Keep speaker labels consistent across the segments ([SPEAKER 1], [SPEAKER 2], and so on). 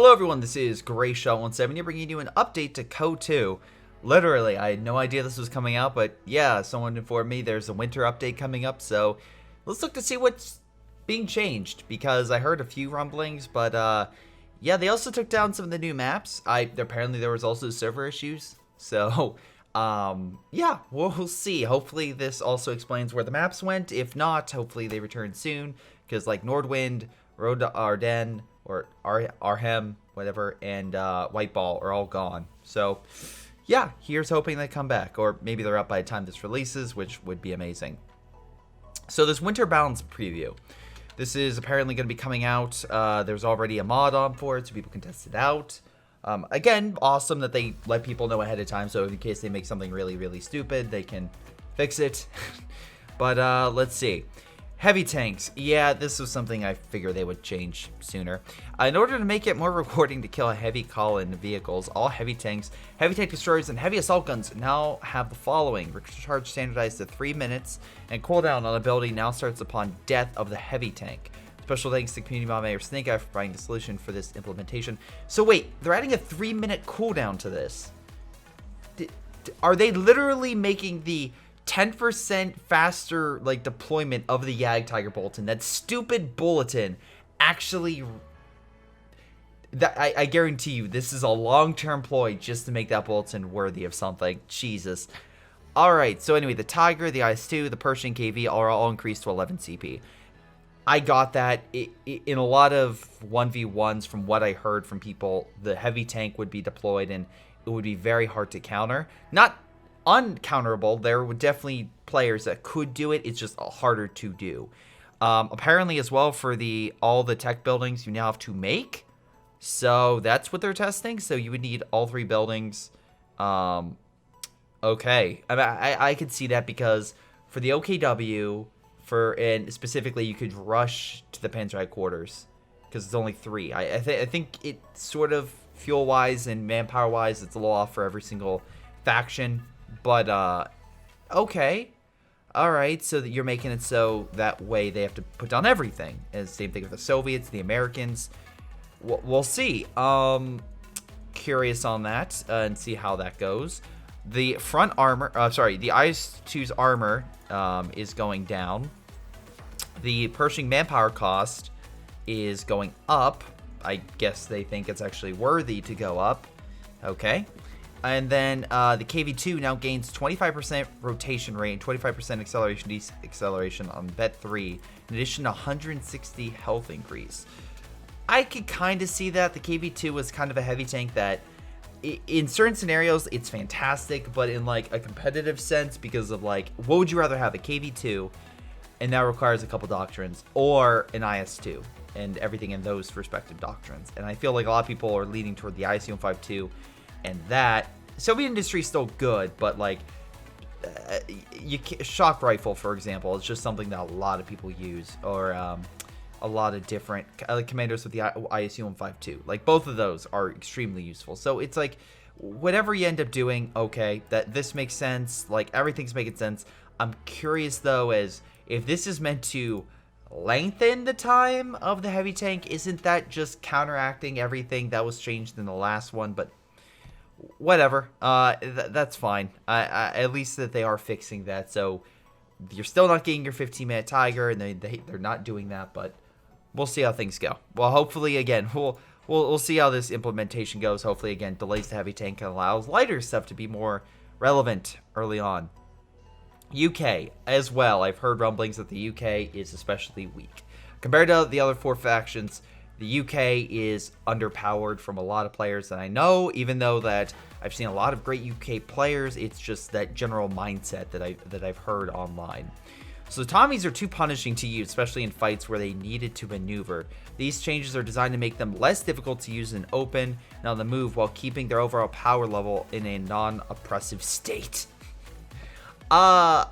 [SPEAKER 1] Hello everyone, this is Greyshot17 here bringing you an update to COH2. Literally, I had no idea this was coming out, but yeah, someone informed me there's a winter update coming up, so let's look to see what's being changed, because I heard a few rumblings, but yeah, they also took down some of the new maps. Apparently there was also server issues, so yeah, we'll see. Hopefully this also explains where the maps went. If not, hopefully they return soon, because like Nordwind, Road to Ardennes, or Arhem, whatever, and White Ball are all gone. So, yeah, here's hoping they come back. Or maybe they're up by the time this releases, which would be amazing. So this Winter Balance preview. This is apparently going to be coming out. There's already a mod on for it, so people can test it out. Again, awesome that they let people know ahead of time, so in case they make something really, really stupid, they can fix it. But let's see. Heavy tanks. Yeah, this was something I figured they would change sooner. In order to make it more rewarding to kill heavy call-in vehicles, all heavy tanks, heavy tank destroyers, and heavy assault guns now have the following. Recharge standardized to 3 minutes, and cooldown on ability now starts upon death of the heavy tank. Special thanks to Community Bomb or Snake Eye for providing the solution for this implementation. So wait, they're adding a 3-minute cooldown to this. Are they literally making the 10% faster like deployment of the Jagdtiger bulletin? That stupid bulletin actually, I guarantee you this is a long-term ploy just to make that bulletin worthy of something. Jesus. Alright, so anyway, the Tiger, the IS-2, the Pershing KV are all increased to 11 CP. I got that. In a lot of 1v1s, from what I heard from people, the heavy tank would be deployed and it would be very hard to counter. Not uncounterable. There were definitely players that could do it. It's just harder to do. Apparently as well, for all the tech buildings you now have to make. So that's what they're testing. So you would need all 3 buildings. Okay. I could see that, because for the OKW, and specifically you could rush to the Panzer headquarters because it's only 3. I think it sort of fuel wise and manpower wise, it's a little off for every single faction. But, okay. Alright, so that you're making it so that way they have to put down everything. And the same thing with the Soviets, the Americans. We'll see. Curious on that, and see how that goes. The front armor, the IS-2's armor is going down. The Pershing manpower cost is going up. I guess they think it's actually worthy to go up. Okay. And then the KV2 now gains 25% rotation rate and 25% acceleration, deceleration on Bet 3, in addition to 160 health increase. I could kind of see that. The KV2 was kind of a heavy tank that, in certain scenarios, it's fantastic, but in like a competitive sense, because of like, what would you rather have, a KV2, and that requires a couple doctrines, or an IS-2, and everything in those respective doctrines? And I feel like a lot of people are leaning toward the IS-152. And that Soviet industry is still good, but like shock rifle, for example, is just something that a lot of people use, or a lot of different commanders with the ISU-152. Like, both of those are extremely useful. So it's like, whatever you end up doing, okay, that this makes sense. Like, everything's making sense. I'm curious though, as if this is meant to lengthen the time of the heavy tank. Isn't that just counteracting everything that was changed in the last one? But whatever, that's fine. At least that they are fixing that, so you're still not getting your 15-minute Tiger, and they're not doing that, but we'll see how things go. Well, hopefully, again, we'll see how this implementation goes. Hopefully, again, delays the heavy tank and allows lighter stuff to be more relevant early on. UK as well. I've heard rumblings that the UK is especially weak compared to the other 4 factions. The UK is underpowered from a lot of players that I know, even though that I've seen a lot of great UK players. It's just that general mindset that I've heard online. So the Tommies are too punishing to use, especially in fights where they needed to maneuver. These changes are designed to make them less difficult to use in open and on the move, while keeping their overall power level in a non-oppressive state. I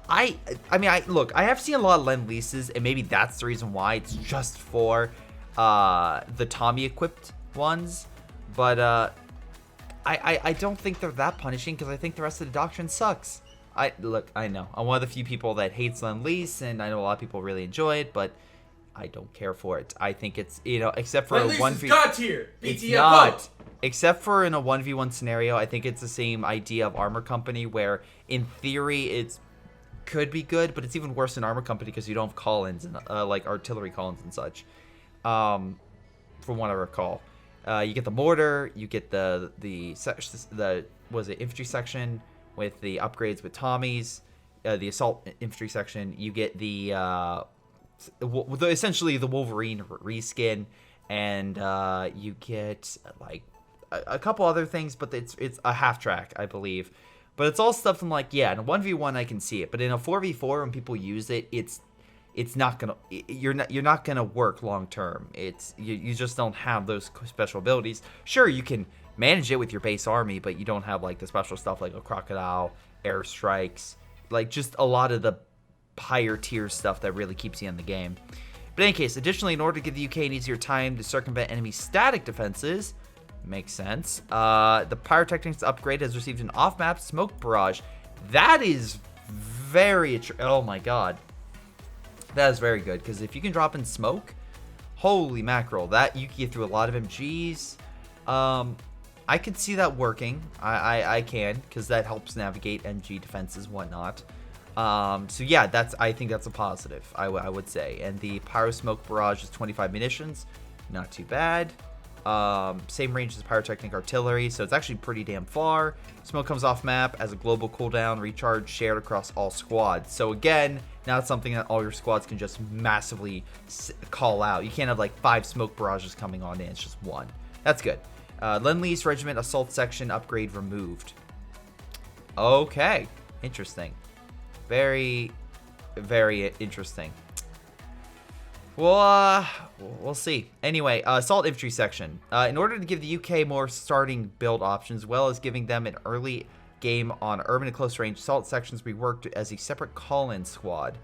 [SPEAKER 1] mean, look, I have seen a lot of Lend-Leases, and maybe that's the reason why it's just for the Tommy equipped ones, but I don't think they're that punishing, because I think the rest of the doctrine sucks. I know I'm one of the few people that hates Lend-Lease, and I know a lot of people really enjoy it, but I don't care for it. I think it's, except for
[SPEAKER 2] At
[SPEAKER 1] a
[SPEAKER 2] least
[SPEAKER 1] 1v...
[SPEAKER 2] it's God tier.
[SPEAKER 1] It's
[SPEAKER 2] BTFO.
[SPEAKER 1] not. Except for in a 1v1 scenario, I think it's the same idea of Armor Company, where in theory it's could be good, but it's even worse than Armor Company because you don't have call-ins and like artillery call-ins and such. From what I recall, you get the mortar, you get the infantry section with the upgrades with Tommies, the assault infantry section. You get essentially the Wolverine reskin, and you get like a couple other things, but it's a half track, I believe. But it's all stuff from like, yeah, in a 1v1 I can see it, but in a 4v4 when people use it, it's not gonna, you're not gonna work long term. You just don't have those special abilities. Sure, you can manage it with your base army, but you don't have like the special stuff like a crocodile, airstrikes, like just a lot of the higher tier stuff that really keeps you in the game. But in any case, additionally, in order to give the UK an easier time to circumvent enemy static defenses, makes sense, the Pyrotechnics Upgrade has received an off-map smoke barrage. That is very, oh my god. That is very good, because if you can drop in smoke, holy mackerel, that you can get through a lot of MGs. I could see that working. I can, because that helps navigate MG defenses and whatnot. So yeah, I think that's a positive, I would say. And the Pyro Smoke Barrage is 25 munitions, not too bad. Same range as Pyrotechnic Artillery, so it's actually pretty damn far. Smoke comes off map as a global cooldown, recharge shared across all squads. So again, now it's something that all your squads can just massively call out. You can't have like 5 smoke barrages coming on in, it's just 1. That's good. Lend-Lease Regiment Assault Section Upgrade removed. Okay, interesting. Very, very interesting. Well, we'll see. Anyway, Assault Infantry Section. In order to give the UK more starting build options, as well as giving them an early game on urban and close range, Assault Sections reworked as a separate call-in squad.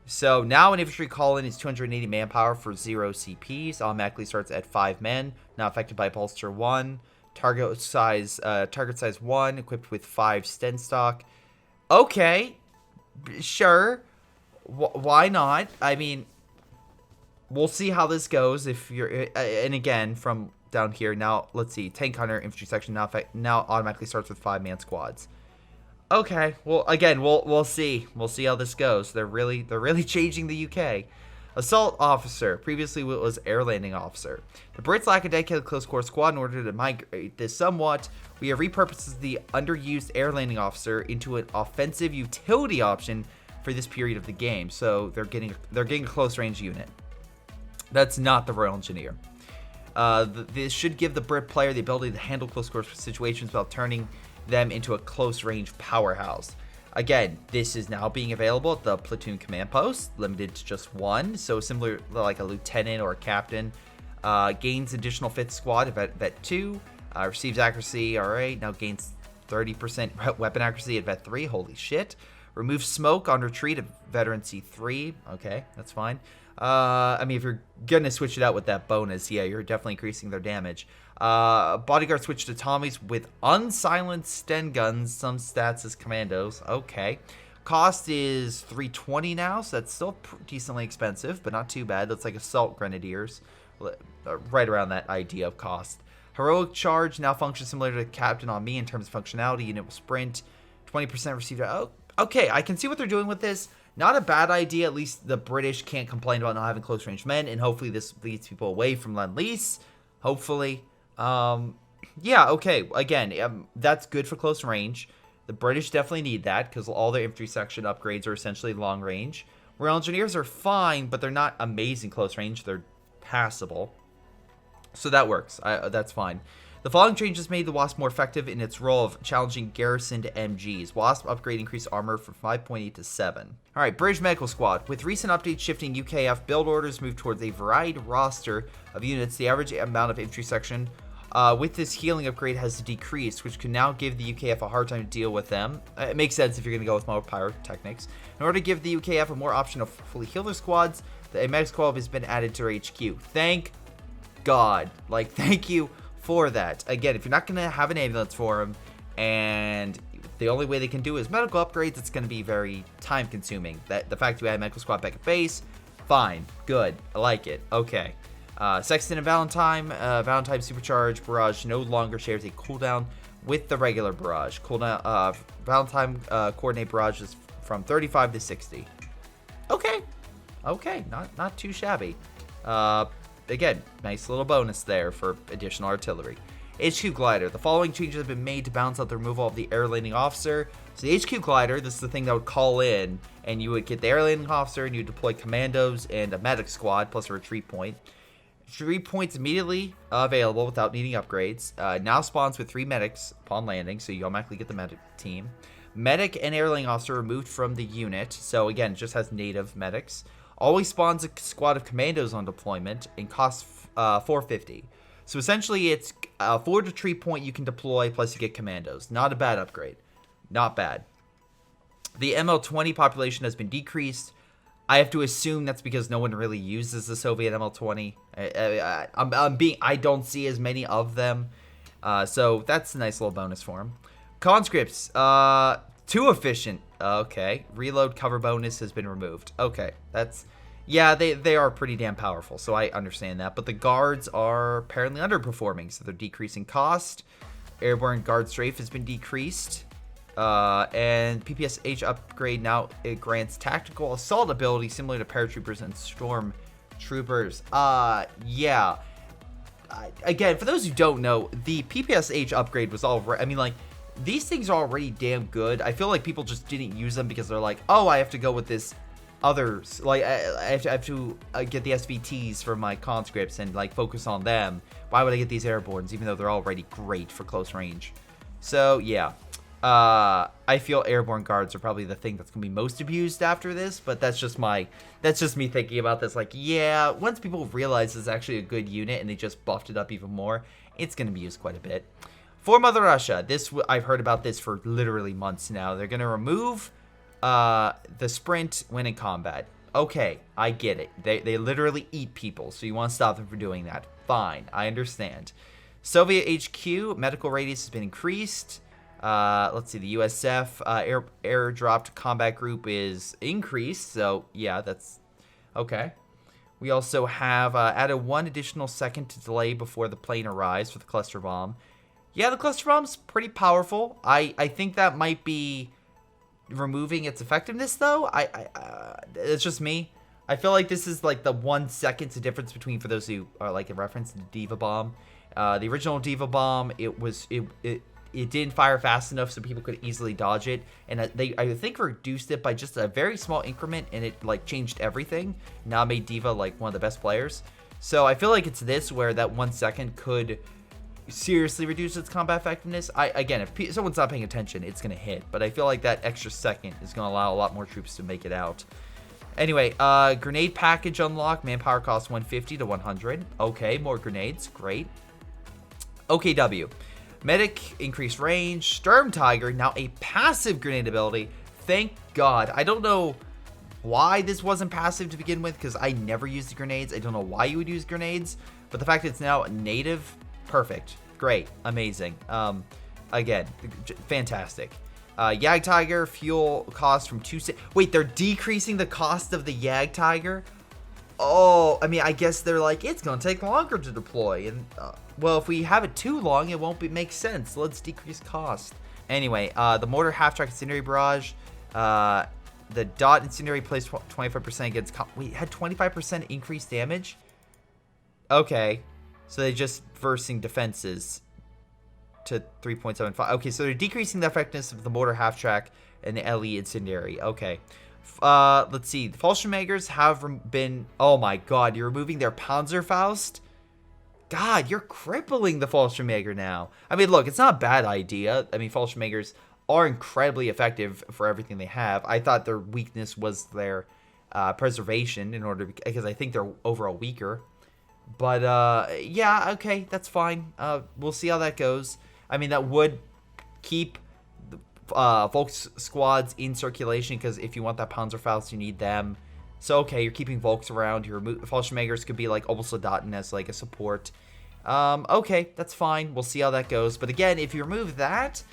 [SPEAKER 1] So now an infantry call-in is 280 manpower for 0 CPs. Automatically starts at 5 men. Not affected by bolster 1. Target size 1. Equipped with 5 Sten stock. Okay, sure. Why not? I mean, we'll see how this goes. If you're, and again, from down here now, let's see, tank hunter infantry section now automatically starts with 5-man squads. Okay, well, again, we'll see. We'll see how this goes. They're really changing the UK. Assault officer. Previously it was air landing officer. The Brits lack a dedicated close quarter squad. In order to migrate this somewhat, we have repurposed the underused air landing officer into an offensive utility option for this period of the game. So they're getting a close range unit. That's not the Royal Engineer. This should give the Brit player the ability to handle close quarter situations without turning them into a close range powerhouse. Again, this is now being available at the platoon command post, limited to just 1. So similar like a lieutenant or a captain. Gains additional 5th squad at vet 2. Receives accuracy, alright. Now gains 30% weapon accuracy at vet 3. Holy shit. Removes smoke on retreat at veteran C3. Okay, that's fine. I mean, if you're gonna switch it out with that bonus, yeah, you're definitely increasing their damage. Bodyguard switch to Tommies with unsilenced Sten guns, some stats as commandos. Okay. Cost is 320 now, so that's still decently expensive, but not too bad. That's like Assault Grenadiers, right around that idea of cost. Heroic Charge now functions similar to Captain on Me in terms of functionality. Unit will sprint, 20% received. Oh, okay, I can see what they're doing with this. Not a bad idea. At least the British can't complain about not having close range men, and hopefully this leads people away from Lend-Lease. Hopefully. Yeah, okay. Again, that's good for close range. The British definitely need that because all their infantry section upgrades are essentially long range. Royal Engineers are fine, but they're not amazing close range. They're passable. So that works. That's fine. The following changes made the Wasp more effective in its role of challenging garrisoned MGs. Wasp upgrade increased armor from 5.8 to 7. Alright, British Medical Squad. With recent updates shifting UKF build orders move towards a varied roster of units, the average amount of infantry section with this healing upgrade has decreased, which can now give the UKF a hard time to deal with them. It makes sense if you're going to go with more Pyrotechnics. In order to give the UKF a more option of fully heal their squads, the Medic Squad has been added to their HQ. Thank God. Like, thank you for that. Again, if you're not going to have an ambulance for them, and the only way they can do is medical upgrades, it's going to be very time consuming. The fact you add medical squad back at base, Fine. Good. I like it. Okay. Sexton and Valentine. Valentine Supercharge Barrage no longer shares a cooldown with the regular Barrage. Cooldown. Valentine Coordinate Barrage is from 35 to 60. Okay. Okay. Not too shabby. Again, nice little bonus there for additional artillery. HQ Glider. The following changes have been made to balance out the removal of the air landing officer. So the HQ Glider, this is the thing that would call in, and you would get the air landing officer, and you deploy commandos and a medic squad, plus a retreat point. Retreat points immediately available without needing upgrades. Now spawns with 3 medics upon landing, so you automatically get the medic team. Medic and air landing officer removed from the unit, so again, it just has native medics. Always spawns a squad of commandos on deployment and costs 450. So essentially, it's a 4 retreat point you can deploy, plus you get commandos. Not a bad upgrade. Not bad. The ML20 population has been decreased. I have to assume that's because no one really uses the Soviet ML20. I don't see as many of them. So that's a nice little bonus for him. Conscripts. Too efficient. Okay. Reload cover bonus has been removed. Okay. That's... Yeah, they are pretty damn powerful, so I understand that. But the guards are apparently underperforming, so they're decreasing cost. Airborne guard strafe has been decreased. And PPSH upgrade now, it grants tactical assault ability similar to paratroopers and storm troopers. Yeah. Again, for those who don't know, the PPSH upgrade was already... I mean, like, these things are already damn good. I feel like people just didn't use them because they're like, oh, I have to go with this... others, like I have to get the SVTs for my conscripts and like focus on them. Why would I get these airbornes even though they're already great for close range? So yeah, I feel airborne guards are probably the thing that's gonna be most abused after this, but that's just me thinking about this. Like, yeah, once people realize it's actually a good unit and they just buffed it up even more, it's gonna be used quite a bit. For Mother Russia, I've heard about this for literally months now. They're gonna remove the sprint when in combat. Okay, I get it. They literally eat people, so you want to stop them from doing that. Fine, I understand. Soviet HQ, medical radius has been increased. Let's see, the USF airdropped combat group is increased, so yeah, that's okay. We also have added 1 additional second to delay before the plane arrives for the cluster bomb. Yeah, the cluster bomb's pretty powerful. I think that might be removing its effectiveness, though. It's just me. I feel like this is like the 1 second's difference between, for those who are like a reference to the Diva Bomb. The original Diva Bomb, it didn't fire fast enough so people could easily dodge it, and I think reduced it by just a very small increment, and it like changed everything. Now made Diva like one of the best players. So I feel like it's this where that 1 second could seriously reduce its combat effectiveness. Again, if someone's not paying attention, it's gonna hit, but I feel like that extra second is gonna allow a lot more troops to make it out. Anyway, grenade package unlock, manpower cost 150 to 100. Okay, more grenades, great. OKW, medic, increased range. Sturm Tiger, now a passive grenade ability. Thank God. I don't know why this wasn't passive to begin with, because I never used the grenades. I don't know why you would use grenades, but the fact that it's now native, perfect, great, amazing. Again, fantastic. Yag Tiger, fuel cost from 2... Wait, they're decreasing the cost of the Yag Tiger? Oh, I mean, I guess they're like, it's going to take longer to deploy. And, well, if we have it too long, it won't make sense. Let's decrease cost. Anyway, the mortar half-track incendiary barrage. The dot incendiary plays 25% against... Wait, had 25% increased damage? Okay. So they're just versing defenses to 3.75. Okay, so they're decreasing the effectiveness of the mortar half-track and the LE incendiary. Okay. Let's see. The Fallschirmjägers have been... Oh my god, you're removing their Panzerfaust? God, you're crippling the Fallschirmjäger now. I mean, look, it's not a bad idea. I mean, Fallschirmjägers are incredibly effective for everything they have. I thought their weakness was their preservation, in order because I think they're overall weaker. But, yeah, okay, that's fine. We'll see how that goes. I mean, that would keep Volks squads in circulation, because if you want that Panzerfaust, you need them. So, okay, you're keeping Volks around. Your Fallschirmjägers could be, like, Obersoldaten as, like, a support. Okay, that's fine. We'll see how that goes. But, again, if you remove that,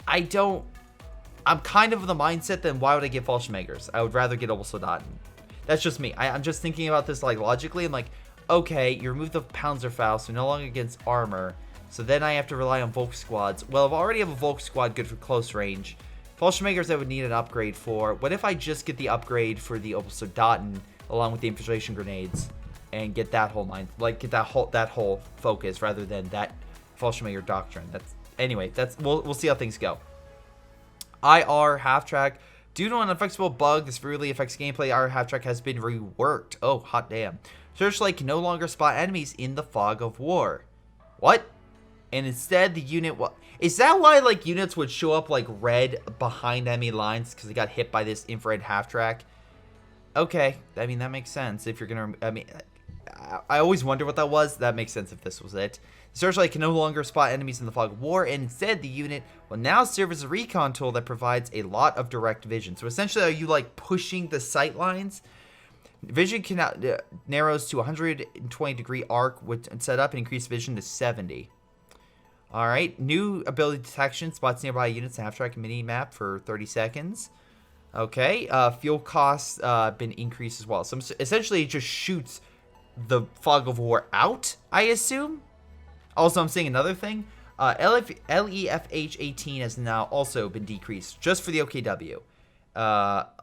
[SPEAKER 1] I'm kind of the mindset, then why would I get Fallschirmjägers? I would rather get Obersoldaten. That's just me. I'm just thinking about this like logically. I'm like, okay, you remove the Panzerfaust, so no longer against armor. So then I have to rely on Volk squads. Well, I already have a Volk squad good for close range. Fallschirmjägers I would need an upgrade for. What if I just get the upgrade for the Opel Soldaten along with the infiltration grenades and get that whole mind, like get that whole focus rather than that Fallschirmjäger doctrine. We'll see how things go. IR half track. Due to an unfixable bug, this really affects gameplay. IR half track has been reworked. Oh, hot damn. Searchlight can no longer spot enemies in the fog of war. What? And instead, the unit... Is that why, like, units would show up, like, red behind enemy lines? Because they got hit by this infrared half-track? Okay. I mean, that makes sense. If you're going to... I mean, I always wonder what that was. That makes sense if this was it. The Searchlight can no longer spot enemies in the fog of war. And instead, the unit will now serve as a recon tool that provides a lot of direct vision. So, essentially, are you, like, pushing the sight lines? Vision can narrows to 120-degree arc with set up and increase vision to 70. Alright, new ability detection, spots nearby units and half-track mini-map for 30 seconds. Okay, fuel costs been increased as well. So essentially it just shoots the fog of war out, I assume. Also, I'm seeing another thing. LEFH 18 has now also been decreased, just for the OKW.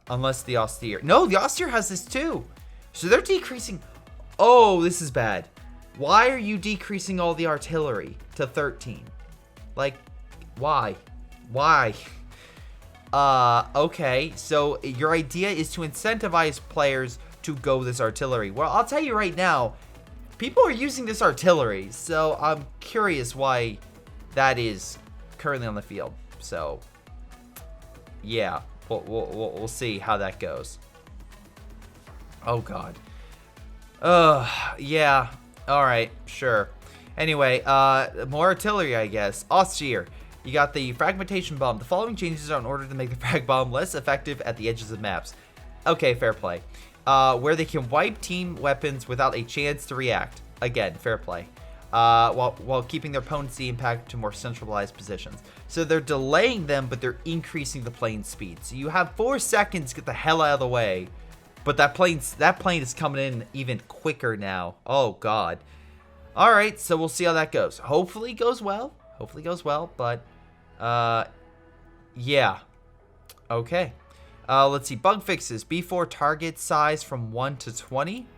[SPEAKER 1] Unless the Austere... No, the Austere has this too! So they're decreasing... Oh, this is bad. Why are you decreasing all the artillery to 13? Like, why? Why? Okay, so your idea is to incentivize players to go this artillery. Well, I'll tell you right now, people are using this artillery, so I'm curious why that is currently on the field. So, yeah, we'll see how that goes. Oh, God. Yeah. Alright, sure. Anyway, more artillery, I guess. Austere. You got the Fragmentation Bomb. The following changes are in order to make the Frag Bomb less effective at the edges of maps. Okay, fair play. Where they can wipe team weapons without a chance to react. Again, fair play. While keeping their opponent's impact to more centralized positions. So they're delaying them, but they're increasing the plane speed. So you have 4 seconds to get the hell out of the way. But that plane is coming in even quicker now. Oh, God. All right, so we'll see how that goes. Hopefully it goes well. Hopefully it goes well, but, yeah. Okay. Let's see. Bug fixes. B4 target size from 1 to 20.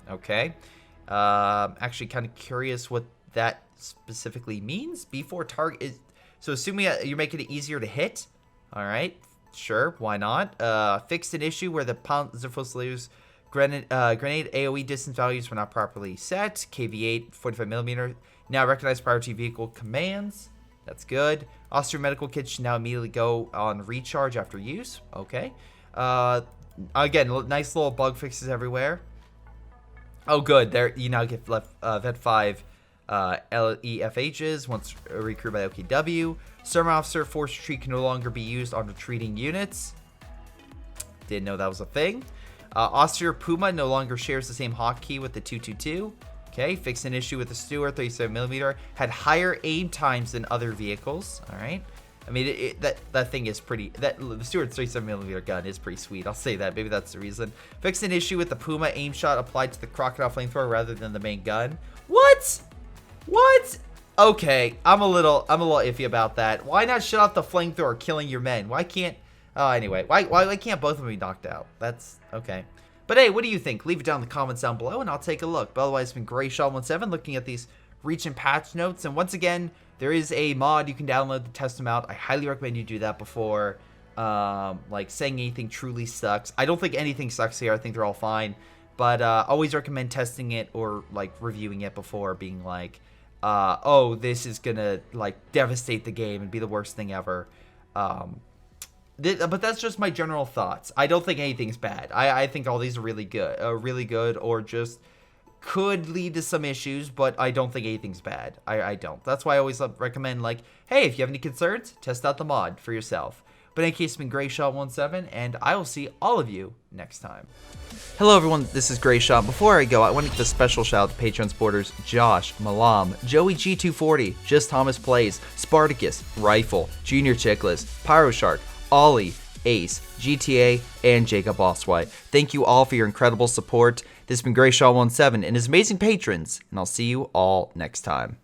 [SPEAKER 1] Okay. Actually kind of curious what that specifically means. B4 target is... So assuming you're making it easier to hit. All right. Sure, why not? Fixed an issue where the Panzerfaust's grenade AoE distance values were not properly set. KV8, 45mm. Now recognize priority vehicle commands. That's good. Austrian medical kits should now immediately go on recharge after use. Okay. Again, nice little bug fixes everywhere. Oh, good. There, you now get Vet 5 LEFHs once recruited by OKW. Sermon Officer Force Retreat can no longer be used on retreating units. Didn't know that was a thing. Austere Puma no longer shares the same hotkey with the 222. Okay, fixed an issue with the Stuart 37mm. Had higher aim times than other vehicles. All right. I mean, that thing is pretty... The Stuart 37mm gun is pretty sweet. I'll say that. Maybe that's the reason. Fixed an issue with the Puma aim shot applied to the Crocodile flamethrower rather than the main gun. What? What? Okay, I'm a little iffy about that. Why not shut off the flamethrower killing your men? Why can't... anyway, why can't both of them be knocked out? That's... okay. But hey, what do you think? Leave it down in the comments down below and I'll take a look. But otherwise, it's been Greyshot17 looking at these recent patch notes. And once again, there is a mod you can download to test them out. I highly recommend you do that before, like, saying anything truly sucks. I don't think anything sucks here. I think they're all fine. But always recommend testing it or, like, reviewing it before being like... oh, this is gonna, like, devastate the game and be the worst thing ever. But that's just my general thoughts. I don't think anything's bad. I think all these are really good, or just could lead to some issues, but I don't think anything's bad. I don't. That's why I always recommend, like, hey, if you have any concerns, test out the mod for yourself. But in any case, it's been Greyshot17, and I will see all of you next time. Hello everyone, this is Greyshot. Before I go, I want to give a special shout out to Patreon supporters Josh, Milam, Joey G240, Just Thomas Plays, Spartycus, Rifle, JrChicklis, Pyro Ollie, Ace, GTA, and Jakub Osweight. Thank you all for your incredible support. This has been Greyshot17 and his amazing patrons, and I'll see you all next time.